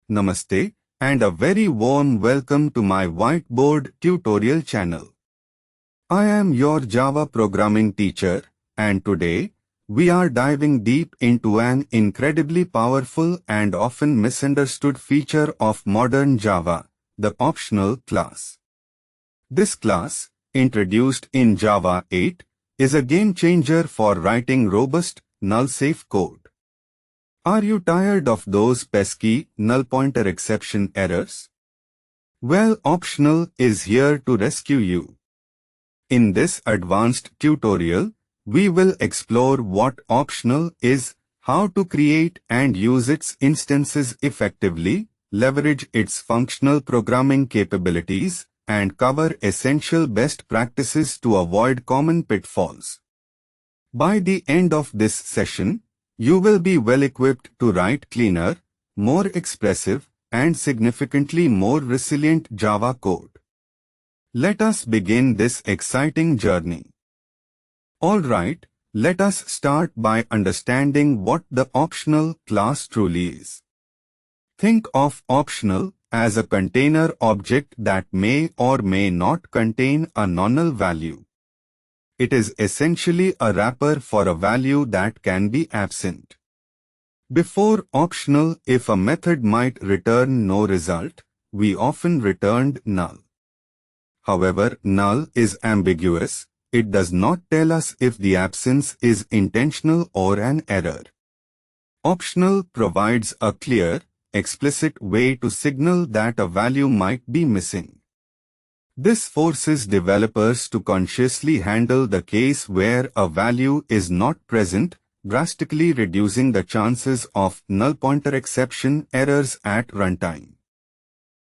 Namaste, and a very warm welcome to my whiteboard tutorial channel. I am your Java programming teacher, and today, we are diving deep into an incredibly powerful and often misunderstood feature of modern Java, the optional class. This class, introduced in Java 8, is a game changer for writing robust, null-safe code. Are you tired of those pesky null pointer exception errors? Well, optional is here to rescue you. In this advanced tutorial, we will explore what optional is, how to create and use its instances effectively, leverage its functional programming capabilities, and cover essential best practices to avoid common pitfalls. By the end of this session, you will be well equipped to write cleaner, more expressive, and significantly more resilient Java code. Let us begin this exciting journey. Alright, let us start by understanding what the optional class truly is. Think of optional as a container object that may or may not contain a non-null value. It is essentially a wrapper for a value that can be absent. Before optional, if a method might return no result, we often returned null. However, null is ambiguous. It does not tell us if the absence is intentional or an error. Optional provides a clear, explicit way to signal that a value might be missing. This forces developers to consciously handle the case where a value is not present, drastically reducing the chances of null pointer exception errors at runtime.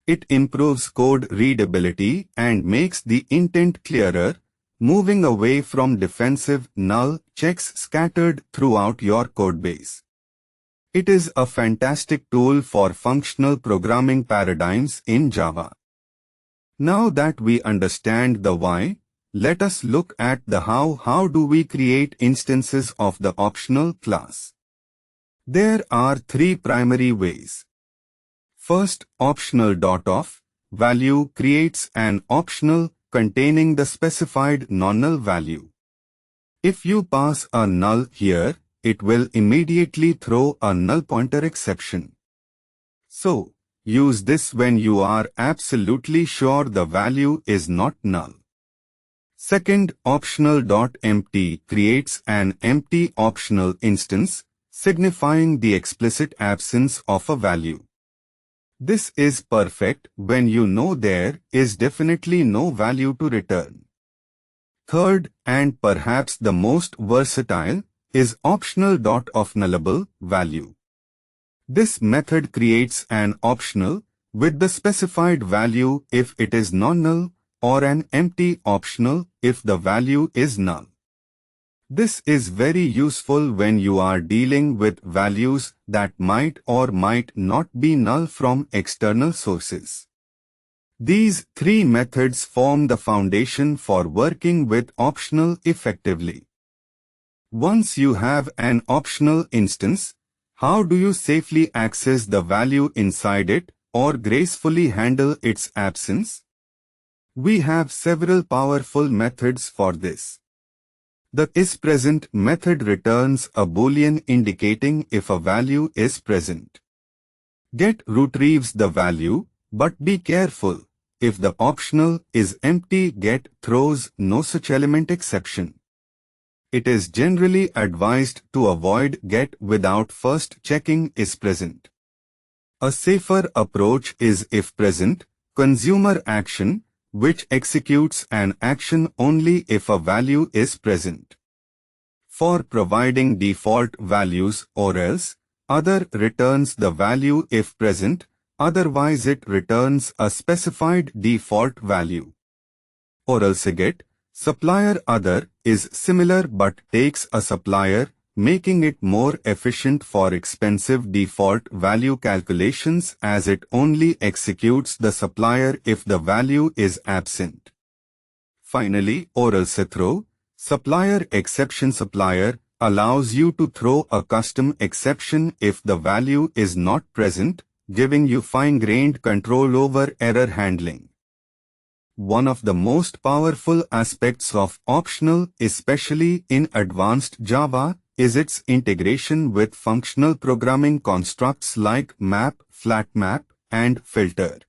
It improves code readability and makes the intent clearer, moving away from defensive null checks scattered throughout your codebase. It is a fantastic tool for functional programming paradigms in Java. Now that we understand the why, let us look at the how. How do we create instances of the optional class? There are three primary ways. First, optional.of value creates an optional containing the specified non-null value. If you pass a null here, it will immediately throw a null pointer exception. So, use this when you are absolutely sure the value is not null. Second, optional.empty creates an empty optional instance, signifying the explicit absence of a value. This is perfect when you know there is definitely no value to return. Third, and perhaps the most versatile, is optional.ofNullable value. This method creates an optional with the specified value if it is non-null or an empty optional if the value is null. This is very useful when you are dealing with values that might or might not be null from external sources. These three methods form the foundation for working with optional effectively. Once you have an optional instance, how do you safely access the value inside it or gracefully handle its absence? We have several powerful methods for this. The isPresent method returns a boolean indicating if a value is present. Get retrieves the value, but be careful. If the optional is empty, get throws no such element exception. It is generally advised to avoid get without first checking isPresent. A safer approach is ifPresent, consumer action, which executes an action only if a value is present. For providing default values or else, other returns the value if present, otherwise it returns a specified default value. Or else get supplier other is similar but takes a supplier, making it more efficient for expensive default value calculations as it only executes the supplier if the value is absent. Finally, or else throw, supplier exception supplier allows you to throw a custom exception if the value is not present, giving you fine-grained control over error handling. One of the most powerful aspects of optional, especially in advanced Java, is its integration with functional programming constructs like map, flatMap, and filter.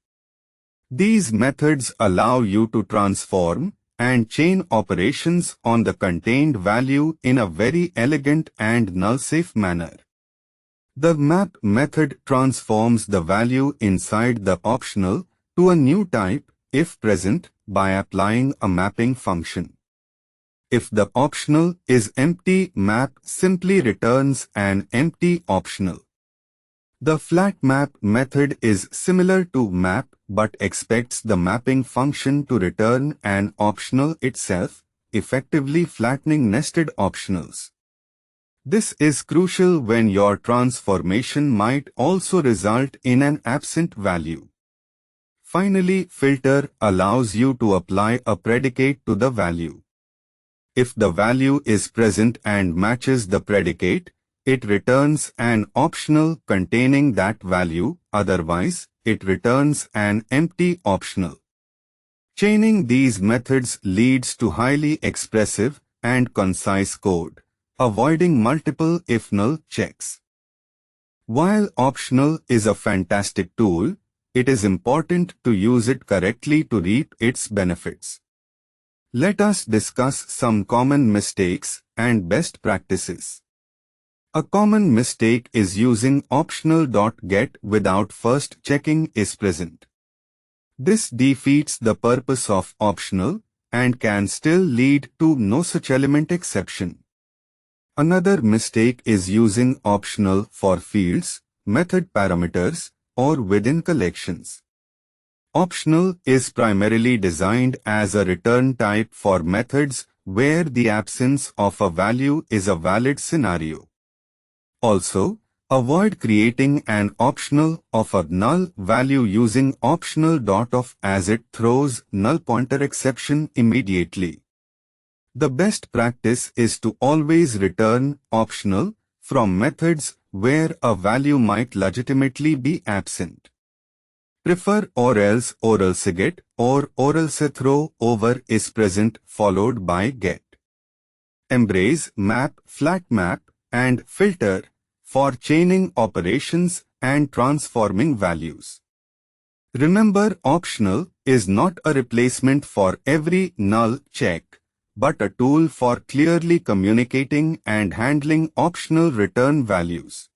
These methods allow you to transform and chain operations on the contained value in a very elegant and null-safe manner. The map method transforms the value inside the optional to a new type, if present, by applying a mapping function. If the optional is empty, map simply returns an empty optional. The flatMap method is similar to map but expects the mapping function to return an optional itself, effectively flattening nested optionals. This is crucial when your transformation might also result in an absent value. Finally, filter allows you to apply a predicate to the value. If the value is present and matches the predicate, it returns an optional containing that value, otherwise, it returns an empty optional. Chaining these methods leads to highly expressive and concise code, avoiding multiple if-null checks. While optional is a fantastic tool, it is important to use it correctly to reap its benefits. Let us discuss some common mistakes and best practices. A common mistake is using optional.get without first checking is present. This defeats the purpose of optional and can still lead to no such element exception. Another mistake is using optional for fields, method parameters, or within collections. Optional is primarily designed as a return type for methods where the absence of a value is a valid scenario. Also, avoid creating an optional of a null value using optional.of as it throws null pointer exception immediately. The best practice is to always return optional from methods where a value might legitimately be absent. Prefer or else get or else throw over is present followed by get. Embrace map, flatMap, and filter for chaining operations and transforming values. Remember, optional is not a replacement for every null check, but a tool for clearly communicating and handling optional return values.